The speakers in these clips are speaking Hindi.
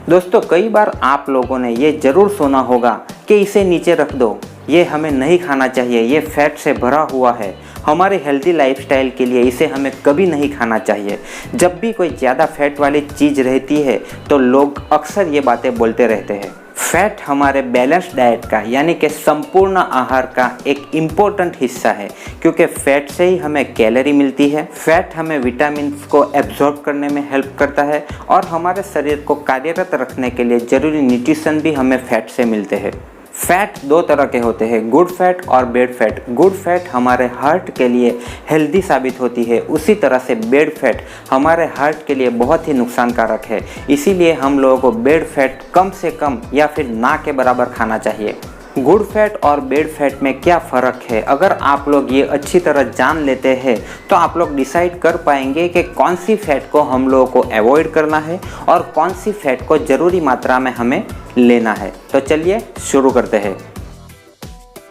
दोस्तों कई बार आप लोगों ने ये ज़रूर सुना होगा कि इसे नीचे रख दो, ये हमें नहीं खाना चाहिए, ये फैट से भरा हुआ है, हमारे हेल्दी लाइफस्टाइल के लिए इसे हमें कभी नहीं खाना चाहिए। जब भी कोई ज़्यादा फैट वाली चीज़ रहती है तो लोग अक्सर ये बातें बोलते रहते हैं। फैट हमारे बैलेंस डाइट का यानी कि संपूर्ण आहार का एक इम्पोर्टेंट हिस्सा है, क्योंकि फैट से ही हमें कैलोरी मिलती है। फैट हमें विटामिन को एब्जॉर्ब करने में हेल्प करता है और हमारे शरीर को कार्यरत रखने के लिए ज़रूरी न्यूट्रिशन भी हमें फैट से मिलते हैं। फैट दो तरह के होते हैं, गुड फैट और बैड फैट। गुड फैट हमारे हार्ट के लिए हेल्दी साबित होती है, उसी तरह से बैड फैट हमारे हार्ट के लिए बहुत ही नुकसानकारक है। इसीलिए हम लोगों को बैड फैट कम से कम या फिर ना के बराबर खाना चाहिए। गुड फैट और बैड फैट में क्या फ़र्क है, अगर आप लोग ये अच्छी तरह जान लेते हैं तो आप लोग डिसाइड कर पाएंगे कि कौन सी फैट को हम लोगों को अवॉइड करना है और कौन सी फैट को ज़रूरी मात्रा में हमें लेना है। तो चलिए शुरू करते हैं।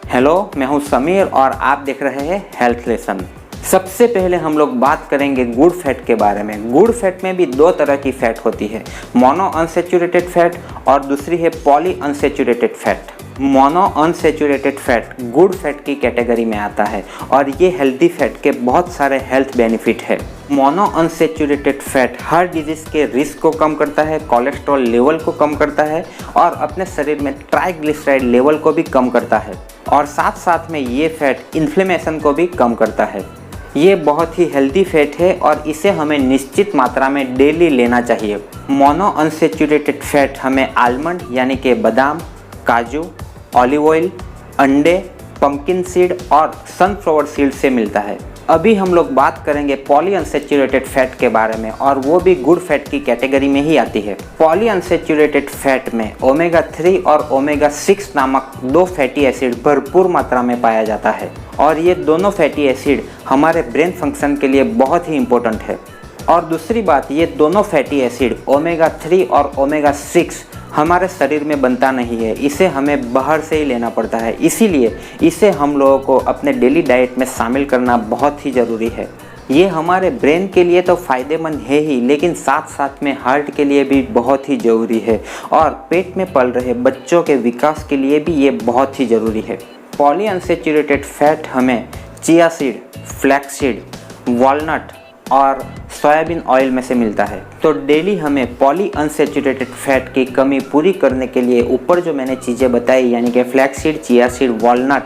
हेलो, मैं हूं समीर और आप देख रहे हैं हेल्थ लेसन। सबसे पहले हम लोग बात करेंगे गुड फैट के बारे में। गुड फैट में भी दो तरह की फैट होती है, मोनो अनसैचुरेटेड फैट और दूसरी है poly unsaturated fat. Mono unsaturated fat good fat की कैटेगरी में आता है और ये हेल्दी फैट के बहुत सारे हेल्थ बेनिफिट है। Mono unsaturated fat heart disease के रिस्क को कम करता है, कोलेस्ट्रॉल लेवल को कम करता है और अपने शरीर में ट्राइग्लिसराइड लेवल को भी कम करता है और साथ साथ में ये फैट इन्फ्लेमेशन को भी कम करता है। ये बहुत ही हेल्दी फैट है और इसे हमें निश्चित मात्रा में डेली लेना चाहिए। मोनो अनसैचुरेटेड फैट हमें आलमंड यानी कि बादाम, काजू, ऑलिव ऑयल, अंडे, पंपकिन सीड और सनफ्लावर सीड से मिलता है। अभी हम लोग बात करेंगे पॉली अनसैचुरेटेड फैट के बारे में और वो भी गुड फैट की कैटेगरी में ही आती है। पॉली अनसैचुरेटेड फैट में ओमेगा 3 और ओमेगा 6 नामक दो फैटी एसिड भरपूर मात्रा में पाया जाता है और ये दोनों फैटी एसिड हमारे ब्रेन फंक्शन के लिए बहुत ही इम्पोर्टेंट है। और दूसरी बात, ये दोनों फैटी एसिड ओमेगा 3 और ओमेगा 6 हमारे शरीर में बनता नहीं है, इसे हमें बाहर से ही लेना पड़ता है। इसीलिए इसे हम लोगों को अपने डेली डाइट में शामिल करना बहुत ही ज़रूरी है। ये हमारे ब्रेन के लिए तो फ़ायदेमंद है ही, लेकिन साथ साथ में हार्ट के लिए भी बहुत ही ज़रूरी है और पेट में पल रहे बच्चों के विकास के लिए भी ये बहुत ही ज़रूरी है। पॉली अनसैचुरेटेड फैट हमें chia seed, flax seed, walnut और सोयाबीन ऑयल में से मिलता है। तो डेली हमें पॉली अनसैचुरेटेड फैट की कमी पूरी करने के लिए ऊपर जो मैंने चीज़ें बताई यानी कि flax seed, chia seed, walnut,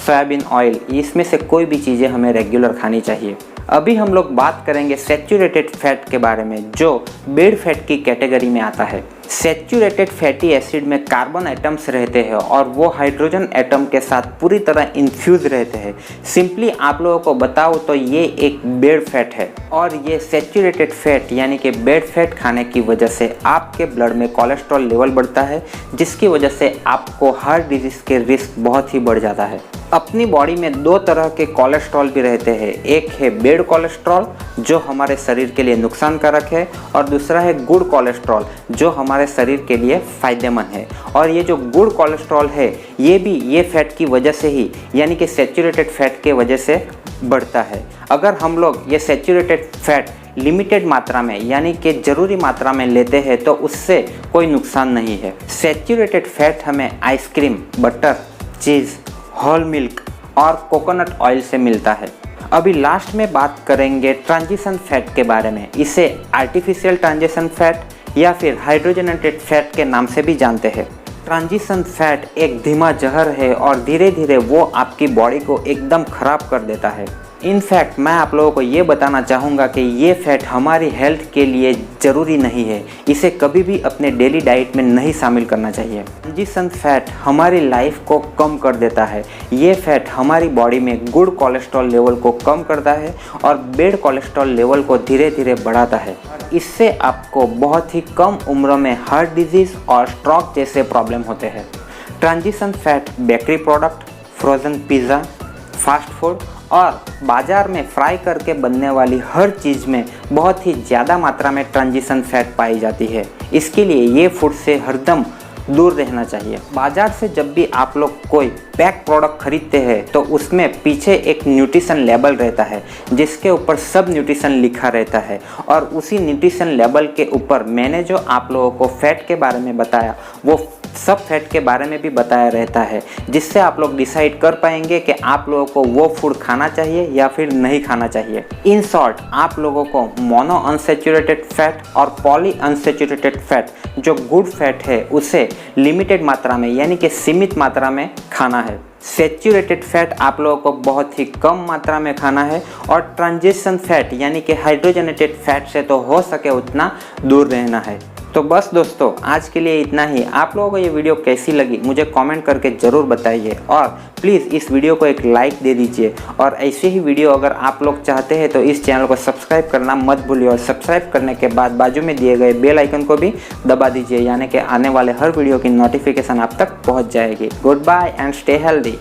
soybean oil, इसमें से कोई भी चीज़ें हमें रेगुलर खानी चाहिए। अभी हम लोग बात करेंगे सैचुरेटेड फैट के बारे में जो बैड फैट की कैटेगरी में आता है। सैचुरेटेड फैटी एसिड में कार्बन एटम्स रहते हैं और वो हाइड्रोजन एटम के साथ पूरी तरह इन्फ्यूज रहते हैं। सिंपली आप लोगों को बताऊँ तो ये एक बैड फैट है और ये सैचुरेटेड फैट यानी कि बैड फैट खाने की वजह से आपके ब्लड में कोलेस्ट्रॉल लेवल बढ़ता है, जिसकी वजह से आपको हार्ट डिजीज़ के रिस्क बहुत ही बढ़ जाता है। अपनी बॉडी में दो तरह के कोलेस्ट्रॉल भी रहते हैं, एक है बैड कोलेस्ट्रॉल जो हमारे शरीर के लिए नुकसानकारक है और दूसरा है गुड कोलेस्ट्रॉल जो हमारे शरीर के लिए फ़ायदेमंद है। और ये जो गुड कोलेस्ट्रॉल है ये भी ये फैट की वजह से ही यानी कि सैचुरेटेड फैट के वजह से बढ़ता है। अगर हम लोग ये सैचुरेटेड फैट लिमिटेड मात्रा में यानी कि ज़रूरी मात्रा में लेते हैं तो उससे कोई नुकसान नहीं है। सैचुरेटेड फैट हमें आइसक्रीम, बटर, चीज़, होल मिल्क और कोकोनट ऑयल से मिलता है। अभी लास्ट में बात करेंगे ट्रांजिशन फैट के बारे में। इसे आर्टिफिशियल ट्रांजिशन फैट या फिर हाइड्रोजनेटेड फैट के नाम से भी जानते हैं। ट्रांजिशन फैट एक धीमा जहर है और धीरे धीरे वो आपकी बॉडी को एकदम ख़राब कर देता है। इनफैक्ट मैं आप लोगों को ये बताना चाहूँगा कि ये फैट हमारी हेल्थ के लिए ज़रूरी नहीं है, इसे कभी भी अपने डेली डाइट में नहीं शामिल करना चाहिए। ट्रांजिशन फैट हमारी लाइफ को कम कर देता है। ये फैट हमारी बॉडी में गुड कोलेस्ट्रॉल लेवल को कम करता है और बैड कोलेस्ट्रॉल लेवल को धीरे धीरे बढ़ाता है। इससे आपको बहुत ही कम उम्र में हार्ट डिजीज़ और स्ट्रोक जैसे प्रॉब्लम होते हैं। Transition fat bakery product, frozen pizza, fast food और बाज़ार में फ्राई करके बनने वाली हर चीज़ में बहुत ही ज़्यादा मात्रा में ट्रांजिशन फैट पाई जाती है। इसके लिए ये फूड से हरदम दूर रहना चाहिए। बाजार से जब भी आप लोग कोई पैक प्रोडक्ट खरीदते हैं तो उसमें पीछे एक न्यूट्रिशन लेबल रहता है जिसके ऊपर सब न्यूट्रिशन लिखा रहता है, और उसी न्यूट्रिशन लेबल के ऊपर मैंने जो आप लोगों को फैट के बारे में बताया वो सब फैट के बारे में भी बताया रहता है, जिससे आप लोग डिसाइड कर पाएंगे कि आप लोगों को वो फूड खाना चाहिए या फिर नहीं खाना चाहिए। इन शॉर्ट, आप लोगों को मोनो अनसेचुरेटेड फैट और पॉली अनसेचुरेटेड फैट, जो गुड फैट है, उसे लिमिटेड मात्रा में यानी कि सीमित मात्रा में खाना है। सेचुरेटेड फैट आप लोगों को बहुत ही कम मात्रा में खाना है, और ट्रांजिशन फैट यानी कि हाइड्रोजनेटेड फैट से तो हो सके उतना दूर रहना है। तो बस दोस्तों, आज के लिए इतना ही। आप लोगों को ये वीडियो कैसी लगी मुझे कमेंट करके ज़रूर बताइए, और प्लीज़ इस वीडियो को एक लाइक दे दीजिए। और ऐसे ही वीडियो अगर आप लोग चाहते हैं तो इस चैनल को सब्सक्राइब करना मत भूलिए, और सब्सक्राइब करने के बाद बाजू में दिए गए बेल आइकन को भी दबा दीजिए, यानी कि आने वाले हर वीडियो की नोटिफिकेशन आप तक पहुँच जाएगी। Good bye and stay healthy.